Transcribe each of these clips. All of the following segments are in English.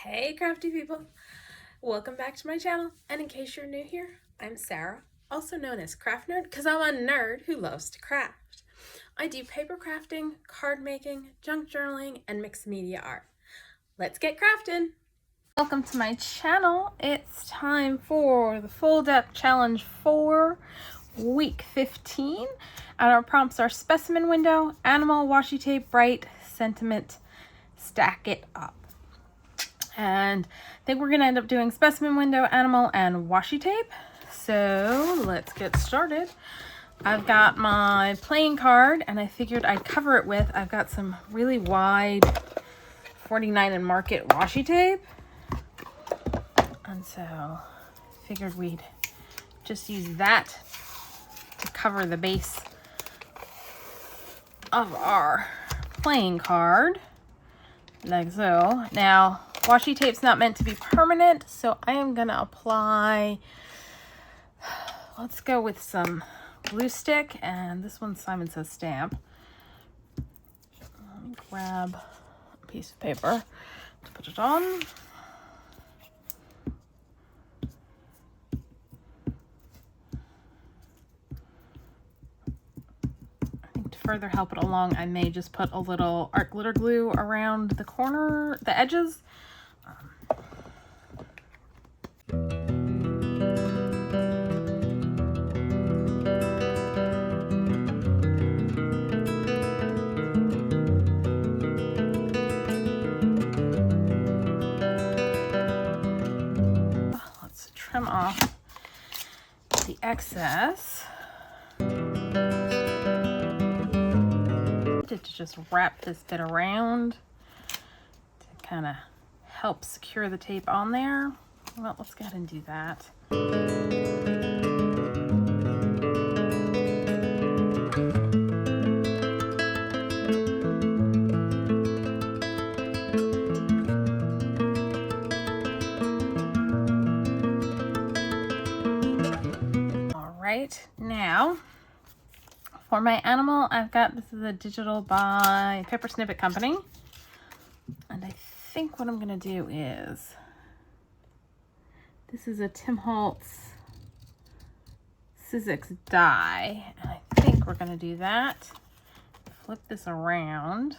Hey crafty people, welcome back to my channel, and in case you're new here, I'm Sarah, also known as Craft Nerd because I'm a nerd who loves to craft. I do paper crafting, card making, junk journaling, and mixed media art. Let's get crafting! Welcome to my channel. It's time for the Full Depth Challenge 4, week 15, and our prompts are specimen window, animal, washi tape, bright, sentiment, stack it up. And I think we're going to end up doing specimen window, animal, and washi tape. So let's get started. I've got my playing card, and I figured I'd cover it with, I've got some really wide 49 and market washi tape. And so figured we'd just use that to cover the base of our playing card, like so. Now, washi tape's not meant to be permanent, so I am gonna apply, let's go with some glue stick, and this one Simon Says stamp. Let me grab a piece of paper to put it on. To further help it along, I may just put a little art glitter glue around the corner, the edges. Let's trim off the excess. To just wrap this bit around to kind of help secure the tape on there. Well, let's go ahead and do that. All right, now for my animal, I've got, this is a digital by PaperSnippetsCo company. And I think what I'm going to do is, this is a Holtz Sizzix Die. And I think we're going to do that. Flip this around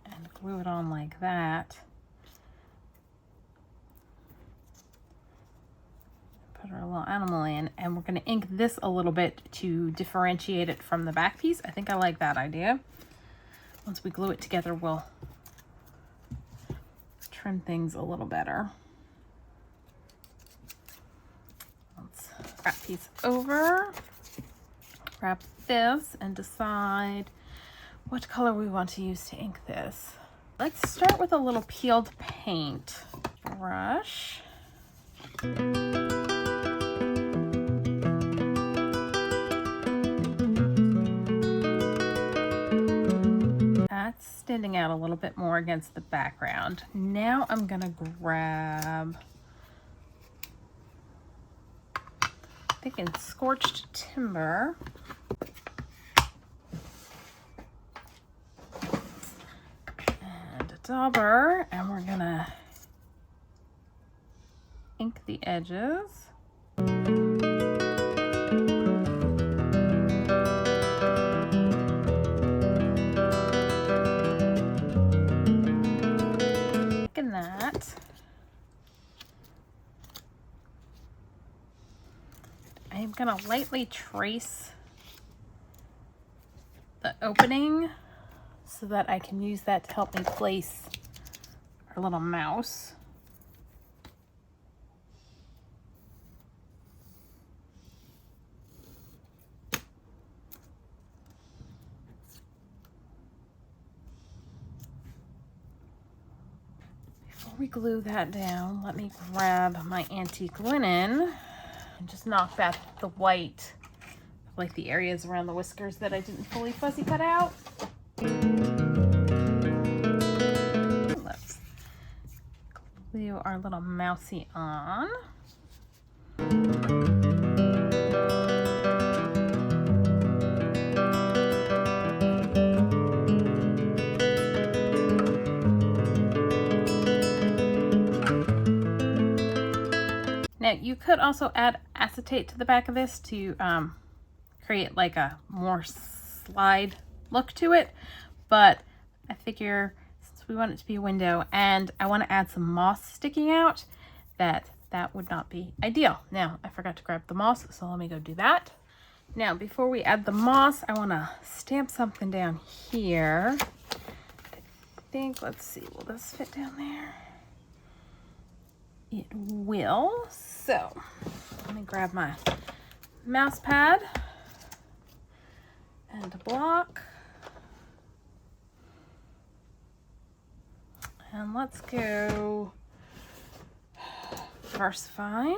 and glue it on like that. Put our little animal in, and we're going to ink this a little bit to differentiate it from the back piece. I think I like that idea. Once we glue it together, we'll trim things a little better. Let's wrap piece over, wrap this, and decide what color we want to use to ink this. Let's start with a little peeled paint brush. Standing out a little bit more against the background. Now I'm gonna grab, I think in Scorched Timber, and a dauber, and we're gonna ink the edges. That. I'm going to lightly trace the opening so that I can use that to help me place our little mouse. We glue that down. Let me grab my antique linen and just knock back the white, like the areas around the whiskers that I didn't fully fuzzy cut out. Let's glue our little mousey on. you could also add acetate to the back of this to create like a more slide look to it, but I figure since we want it to be a window and I want to add some moss sticking out, that would not be ideal. Now, I forgot to grab the moss, so let me go do that. Now, before we add the moss, I want to stamp something down here. I think, let's see, will this fit down there? It will. So, let me grab my mouse pad and a block. And let's go VersaFine.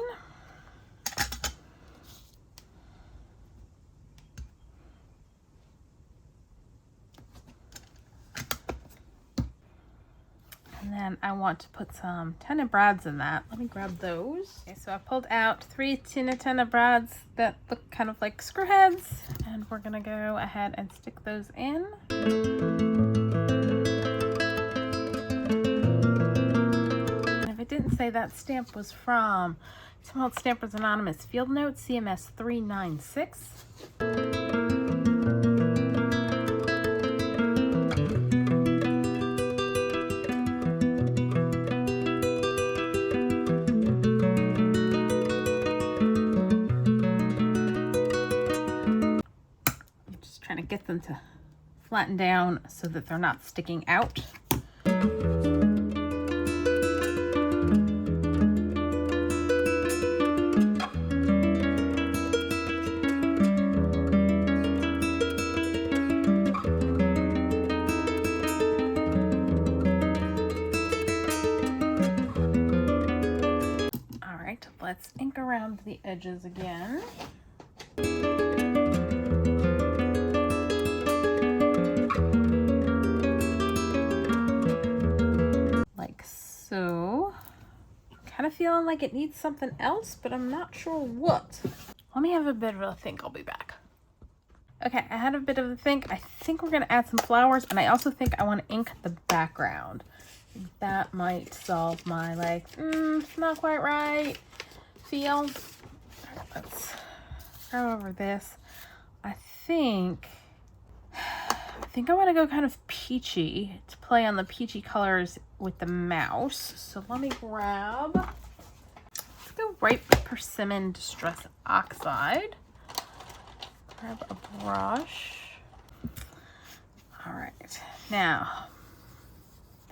And then I want to put some tenebrads in that. Let me grab those. Okay, so I pulled out 3 tenebrads that look kind of like screw heads, and we're gonna go ahead and stick those in. And if it didn't say, that stamp was from Tim Holtz Stampers Anonymous Field Notes CMS 396. Trying to get them to flatten down so that they're not sticking out. All right, let's ink around the edges again. So, kind of feeling like it needs something else, but I'm not sure what. Let me have a bit of a think. I'll be back. Okay, I had a bit of a think. I think we're gonna add some flowers, and I also think I want to ink the background. That might solve my like, not quite right feel. All right, let's go over this. I think I want to go kind of peachy to play on the peachy colors with the mouse. So let me grab, let's go right with Persimmon Distress Oxide. Grab a brush. All right, now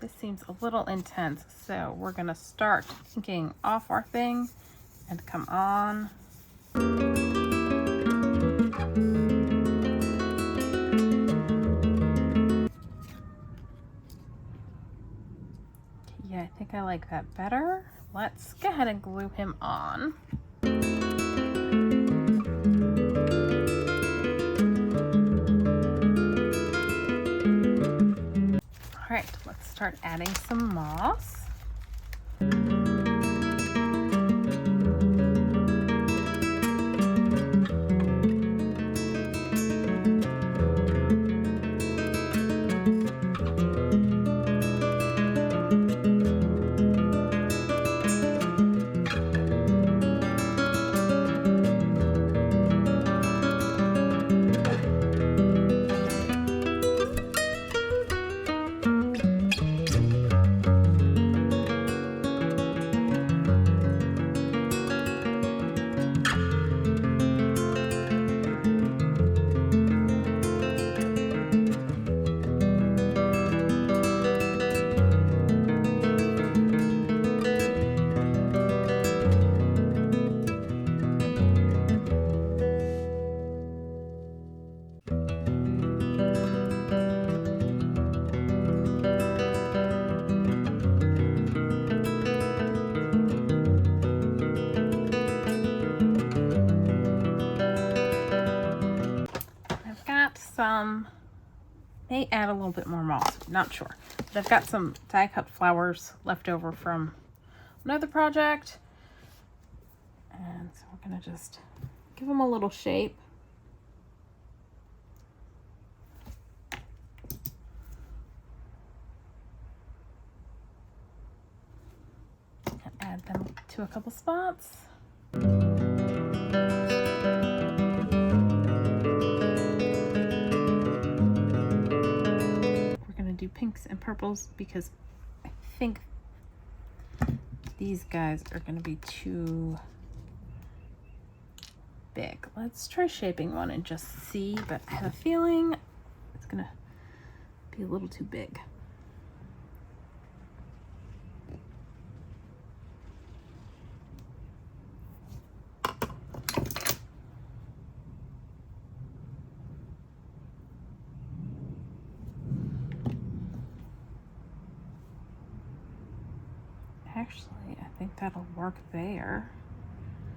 this seems a little intense, so we're gonna start inking off our thing and come on. Yeah, I think I like that better. Let's go ahead and glue him on. All right, let's start adding some moss. May add a little bit more moss, not sure. But I've got some die cut flowers left over from another project. And so we're gonna just give them a little shape. And add them to a couple spots. do pinks and purples because I think these guys are going to be too big. Let's try shaping one and just see, but I have a feeling it's going to be a little too big. Actually, I think that'll work there.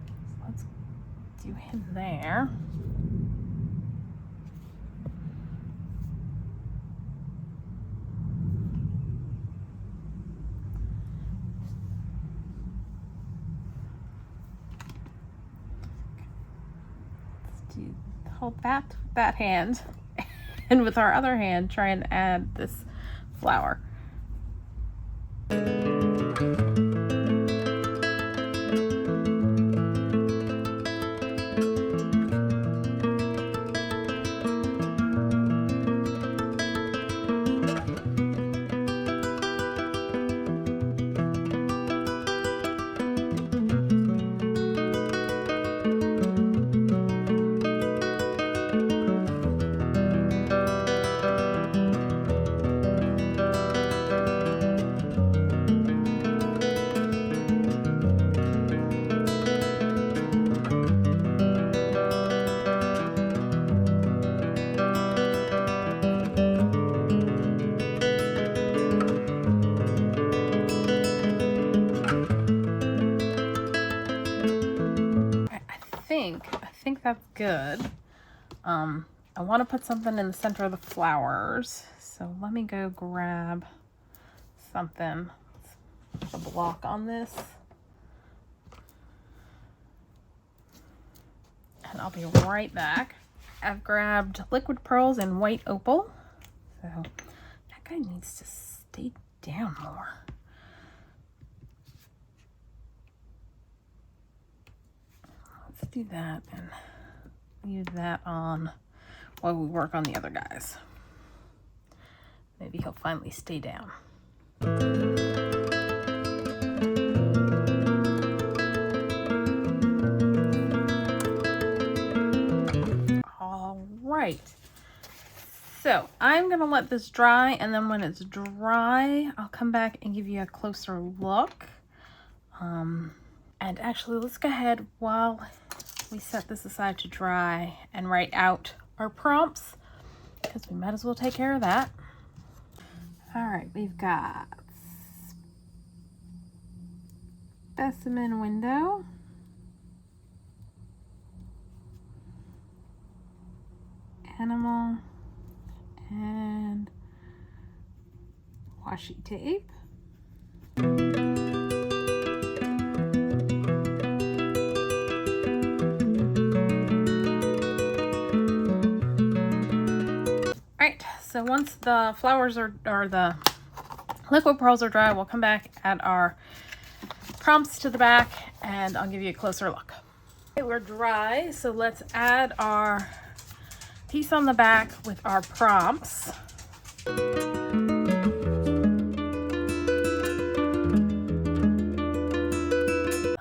So let's do him there. Let's do hold that with that hand, and with our other hand, try and add this flower. I think that's good. I want to put something in the center of the flowers, so let me go grab something. Let's put a block on this, and I'll be right back. I've grabbed liquid pearls and white opal, so that guy needs to stay down more. Let's do that and leave that on while we work on the other guys. Maybe he'll finally stay down. All right. So I'm gonna let this dry, and then when it's dry, I'll come back and give you a closer look. And actually, let's go ahead while we set this aside to dry and write out our prompts, because we might as well take care of that. All right, we've got specimen window, animal, and washi tape. So once the flowers or the liquid pearls are dry, we'll come back, add our prompts to the back, and I'll give you a closer look. Okay, we're dry, so let's add our piece on the back with our prompts.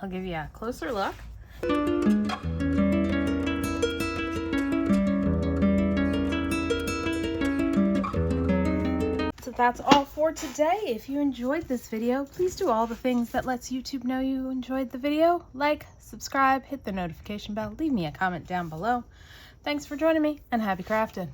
I'll give you a closer look. That's all for today. If you enjoyed this video, please do all the things that lets YouTube know you enjoyed the video. Like, subscribe, hit the notification bell, leave me a comment down below. Thanks for joining me, and happy crafting.